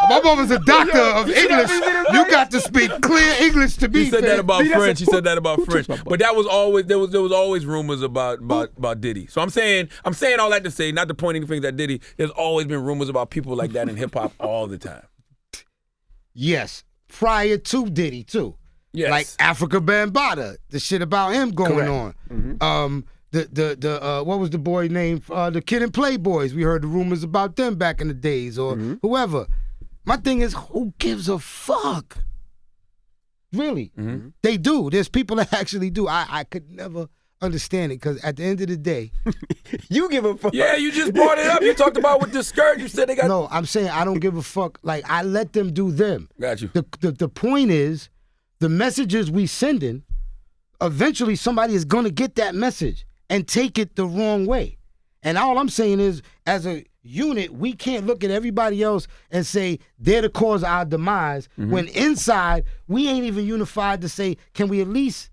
My mama's a doctor of English. You got to speak clear English to me. He said that about French. He said that about French. But that was always there was always rumors about Diddy. So I'm saying all that to say, not to point any fingers at Diddy. There's always been rumors about people like that in hip hop all the time. Yes, prior to Diddy too. Yes. Like Africa Bambaataa, the shit about him going on. Mm-hmm. What was the boy named? The Kid and Playboys. We heard the rumors about them back in the days, or whoever. My thing is, who gives a fuck? Really, they do. There's people that actually do. I could never understand it because at the end of the day, you give a fuck. Yeah, you just brought it up. You talked about with the skirt. You said they got. No, I'm saying I don't give a fuck. Like I let them do them. Got you. The point is, the messages we sending, eventually somebody is gonna get that message and take it the wrong way. And all I'm saying is, as a unit, we can't look at everybody else and say they're the cause of our demise, when inside we ain't even unified to say, can we at least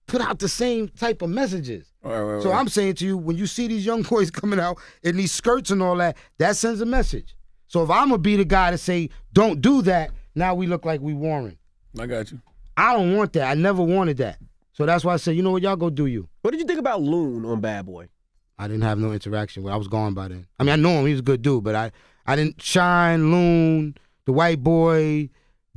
put out the same type of messages? Right. So I'm saying to you, when you see these young boys coming out in these skirts and all that, that sends a message. So if I'm gonna be the guy to say, don't do that, now we look like we Warren. I got you. I don't want that. I never wanted that. So that's why I said, you know what, y'all go do you. What did you think about Loon on Bad Boy? I didn't have no interaction with. I was gone by then. I mean, I know him. He was a good dude, but I didn't. Shine, Loon, the white boy,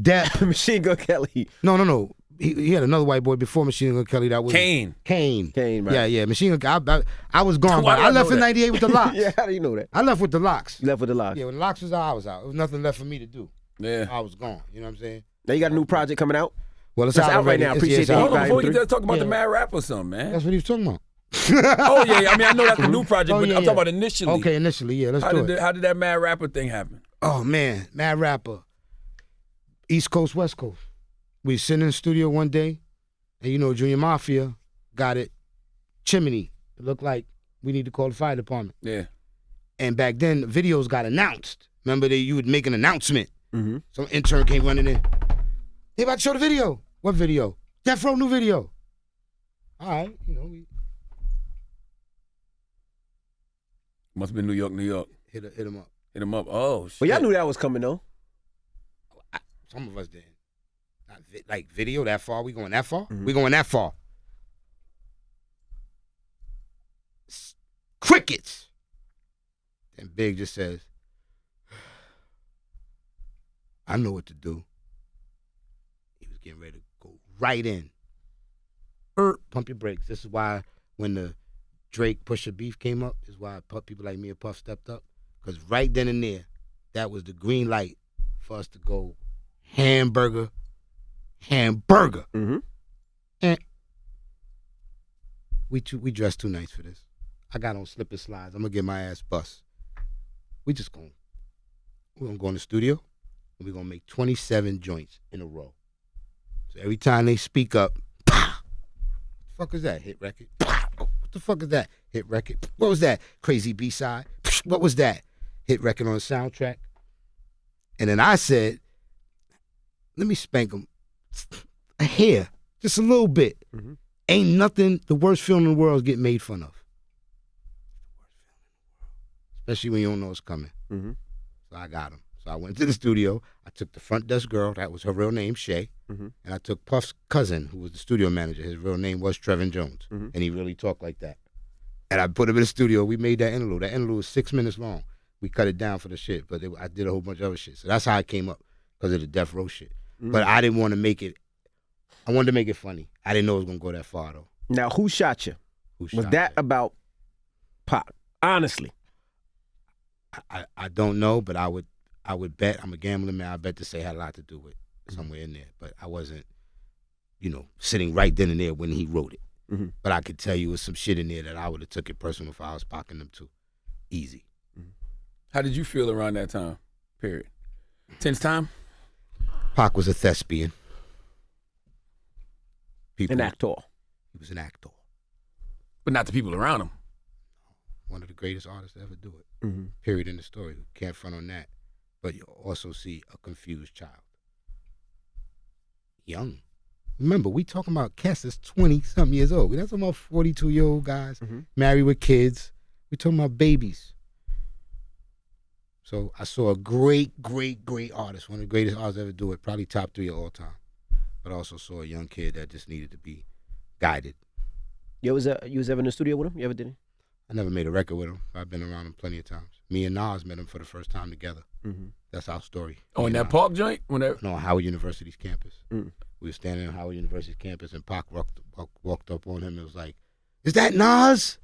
Depp. Machine Gun Kelly. No. He had another white boy before Machine Gun Kelly. That was Kane, right? Yeah. Machine Gun. I was gone by. I left in '98 with the locks. Yeah, how do you know that? I left with the locks. You left with the locks. Yeah, when the locks was out, I was out. There was nothing left for me to do. Yeah, I was gone. You know what I'm saying? Now you got a new project coming out. Well, it's out right now. Appreciate that. Hold on, before you get to talk about the Mad Rap or something, man. That's what he was talking about. Oh yeah, I mean I know that's the new project, Oh, but yeah, I'm yeah. talking about initially. Okay, initially, yeah, let's How do did it. how did that Mad Rapper thing happen? Oh man, Mad Rapper, East Coast, West Coast. We sitting in the studio one day, and you know Junior Mafia got it chimney. It looked like we need to call the fire department. Yeah. And back then, the videos got announced. Remember you would make an announcement. Mm-hmm. Some intern came running in. They about to show the video. What video? Death Row new video. All right, we Must have been New York, New York. hit him up. Hit him up. Oh shit. But y'all knew that was coming though. Some of us didn't. Not like video that far. We going that far? Mm-hmm. We going that far. Crickets. And Big just says, I know what to do. He was getting ready to go right in. Pump your brakes. This is why when the Drake Pusha beef came up, is why people like me and Puff stepped up. Because right then and there, that was the green light for us to go hamburger. Mm-hmm. And we dressed too nice for this. I got on slipper slides. I'm gonna get my ass bust. We're gonna go in the studio and we're gonna make 27 joints in a row. So every time they speak up, what the fuck is that? Hit record. What the fuck is that? Hit record. What was that? Crazy B-side. What was that? Hit record on the soundtrack. And then I said, let me spank them a hair, just a little bit. Mm-hmm. Ain't nothing, the worst film in the world is getting made fun of. Especially when you don't know it's coming. Mm-hmm. So I got him. So I went to the studio. I took the front desk girl, that was her real name, Shay. Mm-hmm. And I took Puff's cousin, who was the studio manager. His real name was Trevin Jones. Mm-hmm. And he really talked like that. And I put him in the studio. We made that interlude. That interlude was 6 minutes long. We cut it down for the shit, but I did a whole bunch of other shit. So that's how I came up, because of the Death Row shit. Mm-hmm. But I didn't want to make it, I wanted to make it funny. I didn't know it was going to go that far, though. Now, who shot you? Who Was shot that you? about Pac? Honestly. I don't know, but I would bet, I'm a gambling man, I bet to say it had a lot to do with somewhere in there. But I wasn't, sitting right then and there when he wrote it. Mm-hmm. But I could tell you was some shit in there that I would have took it personal if I was pocking them too. Easy. How did you feel around that time? Period. Tense time? Pac was a thespian. An actor. He was an actor. But not the people around him. One of the greatest artists to ever do it. Mm-hmm. Period in the story. Can't front on that. But you also see a confused child. Young. Remember, we talking about cats that's 20-something years old. We're not talking about 42-year-old guys married with kids. We're talking about babies. So I saw a great, great, great artist, one of the greatest artists to ever do it, probably top 3 of all time. But I also saw a young kid that just needed to be guided. You was ever in the studio with him? You ever did it? I never made a record with him. I've been around him plenty of times. Me and Nas met him for the first time together. Mm-hmm. That's our story. Oh, Me in and that Nas. park joint? No, on Howard University's campus. Mm. We were standing on Howard University's campus, and Pac walked up on him and was like, "Is that Nas?"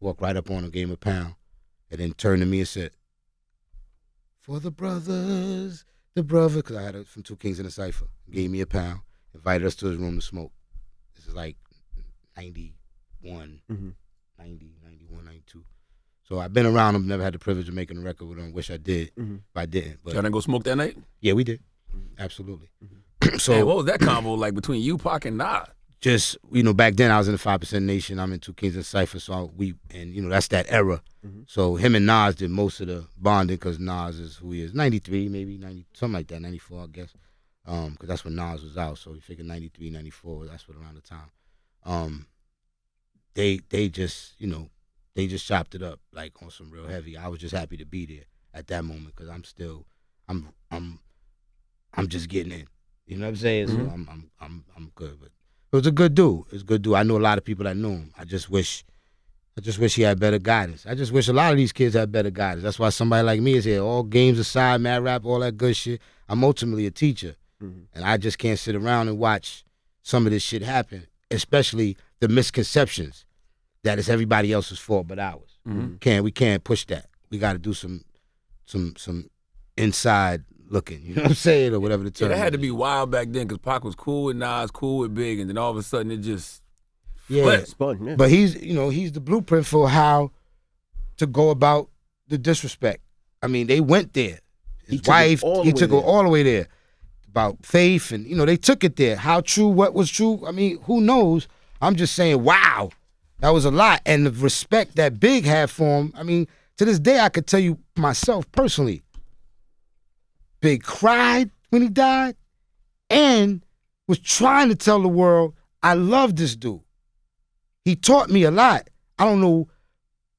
Walked right up on him, gave him a pound, and then turned to me and said, "For the brothers, because I had it from 2 Kings in a Cypher. Gave me a pound, invited us to his room to smoke. This is like 91, Mm-hmm. 90, 91, 92. So I've been around him, never had the privilege of making a record with him. Wish I did, but I didn't. But Y'all didn't go smoke that night? yeah, we did. Absolutely. So Man, what was that combo like between you, Pac, and Nas? just, back then I was in the 5% Nation. I'm in 2 Kings in Cypher, so that's that era. Mm-hmm. So him and Nas did most of the bonding, because Nas is who he is. 93, maybe 90, something like that, 94, I guess. Because that's when Nas was out, so you figure 93, 94, that's what around the time. They just, they just chopped it up like on some real heavy. I was just happy to be there at that moment, because I'm just getting in. You know what I'm saying? So I'm good. But it was a good dude. It was a good dude. I know a lot of people that knew him. I just wish he had better guidance. I just wish a lot of these kids had better guidance. That's why somebody like me is here. All games aside, mad rap, all that good shit. I'm ultimately a teacher. And I just can't sit around and watch some of this shit happen, especially the misconceptions that it's everybody else's fault but ours. We can't push that. We got to do some inside looking, you know what I'm saying, or whatever the term Yeah, that had to is. be wild back then, because Pac was cool with Nas, cool with Big, and then all of a sudden it just Yeah. Spun, yeah. But he's the blueprint for how to go about the disrespect. I mean, they went there. His wife, he took her all the way there. About faith and, they took it there. How true, what was true, I mean, who knows? I'm just saying, wow, that was a lot. And the respect that Big had for him, I mean, to this day, I could tell you myself personally, Big cried when he died and was trying to tell the world, I love this dude. He taught me a lot. I don't know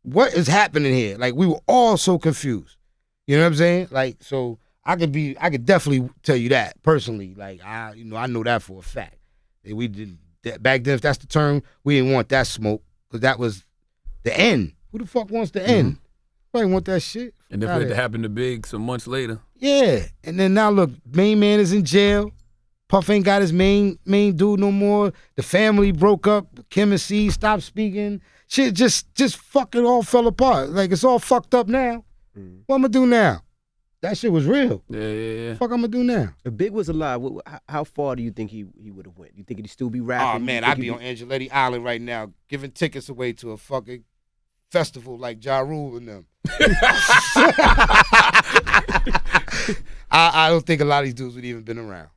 what is happening here. Like, we were all so confused. You know what I'm saying? Like, so I could definitely tell you that personally. Like, I know that for a fact. We did that back then, if that's the term, we didn't want that smoke because that was the end. Who the fuck wants the end? Nobody want that shit. And if it had happened to Big some months later. Yeah. And then now look, main man is in jail. Puff ain't got his main dude no more. The family broke up. Kim and C stopped speaking. Shit just fucking all fell apart. Like, it's all fucked up now. What I'm gonna do now? That shit was real. Yeah. Fuck I'm gonna do now? If Big was alive, how far do you think he would have went? You think he'd still be rapping? Oh, man, I'd be on Angelettie Island right now giving tickets away to a fucking festival like Ja Rule and them. I don't think a lot of these dudes would even been around.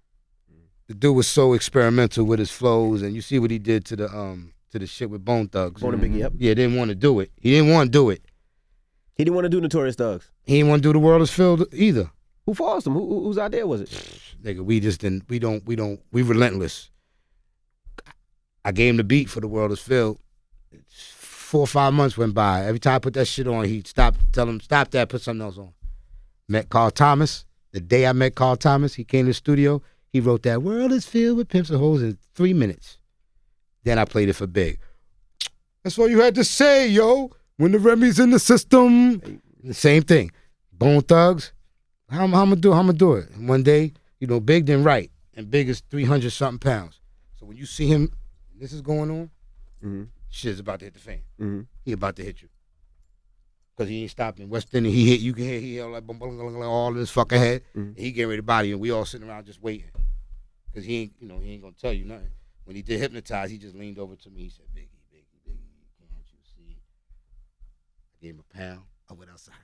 The dude was so experimental with his flows, and you see what he did to the shit with Bone Thugs. Bone and Biggie, yep. Yeah, didn't want to do it. He didn't want to do it. He didn't want to do Notorious Thugs. He didn't want to do The World Is Filled either. Who forced him? Whose idea was it? Nigga, we just didn't. We relentless. I gave him the beat for The World Is Filled. 4 or 5 months went by. Every time I put that shit on, he'd tell him, stop that, put something else on. Met Carl Thomas. The day I met Carl Thomas, he came to the studio. He wrote that World Is Filled with Pimps and Hoes in 3 minutes. Then I played it for Big. That's all you had to say, yo. When the Remy's in the system. The same thing. Bone Thugs. How I'm gonna do it? And one day, Big didn't write. And Big is 300-something pounds. So when you see him, this is going on, shit's about to hit the fan. He about to hit you. Because he ain't stopping. West Indian, he hit, you can hear, he held like all in his fucking head. He getting ready to body you, and we all sitting around just waiting. Because he ain't gonna tell you nothing. When he did Hypnotize, he just leaned over to me. He said, Biggie, can't you see? I gave him a pound. I went outside.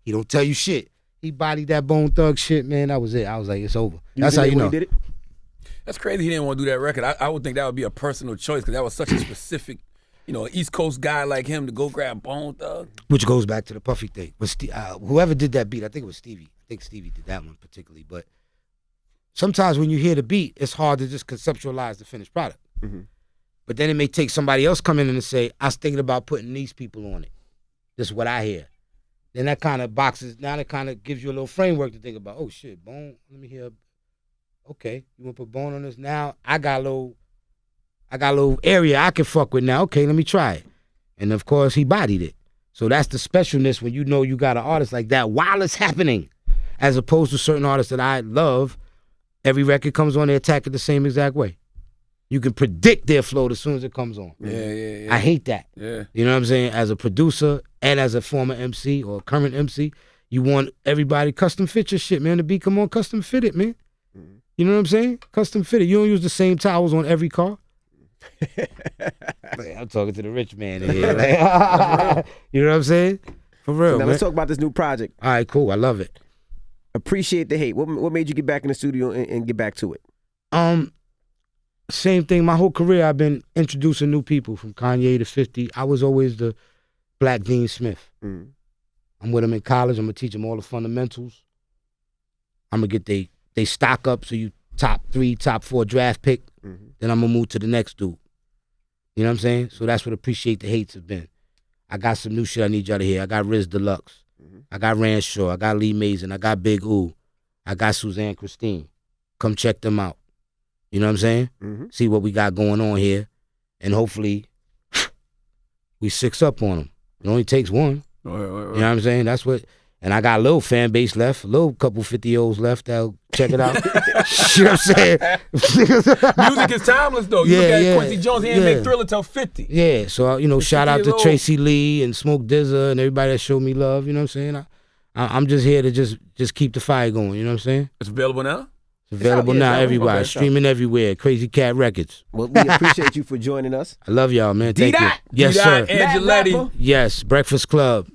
He don't tell you shit. He bodied that Bone Thug shit, man. That was it. I was like, it's over. That's how you know. He did it? That's crazy he didn't want to do that record. I would think that would be a personal choice because that was such a specific, an East Coast guy like him to go grab Bone Thug. Which goes back to the Puffy thing. Whoever did that beat, I think it was Stevie. I think Stevie did that one particularly. But sometimes when you hear the beat, it's hard to just conceptualize the finished product. But then it may take somebody else come in and say, I was thinking about putting these people on it. This is what I hear. Then that kind of that kind of gives you a little framework to think about. Oh, shit, Bone, let me hear. Okay, you want to put Bone on this? Now I got a little area I can fuck with now. Okay, let me try it. And, of course, he bodied it. So that's the specialness when you know you got an artist like that while it's happening, as opposed to certain artists that I love. Every record comes on, they attack it the same exact way. You can predict their flow as soon as it comes on. Yeah. I hate that. Yeah. You know what I'm saying? As a producer and as a former MC or current MC, you want everybody custom fit your shit, man. The beat come on, custom fit it, man. You know what I'm saying? Custom fit it. You don't use the same towels on every car. I'm talking to the rich man in here. Like, you know what I'm saying? For real, Now man. let's talk about this new project. All right, cool. I love it. Appreciate the hate. What made you get back in the studio and get back to it? Same thing. My whole career, I've been introducing new people from Kanye to 50. I was always the Black Dean Smith. I'm with them in college. I'm going to teach them all the fundamentals. I'm going to get they stock up so you top 3, top 4 draft pick. Then I'm going to move to the next dude. You know what I'm saying? So that's what Appreciate the Hates have been. I got some new shit I need y'all to hear. I got Riz Deluxe. I got Ranshaw. I got Lee Mason. I got Big Ooh. I got Suzanne Christine. Come check them out. You know what I'm saying? See what we got going on here. And hopefully, we 6 up on them. It only takes one. You know what I'm saying? That's what. And I got a little fan base left, a little couple 50-year-olds left that'll check it out. You know what I'm saying? Music is timeless, though. You look at Quincy Jones, he ain't make Thriller till 50. Yeah, so, shout out to Tracy Lee and Smoke Dizza and everybody that showed me love, you know what I'm saying? I'm just here to just keep the fire going, you know what I'm saying? It's available now? It's available now everywhere. Okay. Streaming everywhere. Crazy Cat Records. Well, we appreciate you for joining us. I love y'all, man. Thank you. D-Dot. Yes, D-Dot, sir. Angelettie. Rapper. Yes, Breakfast Club.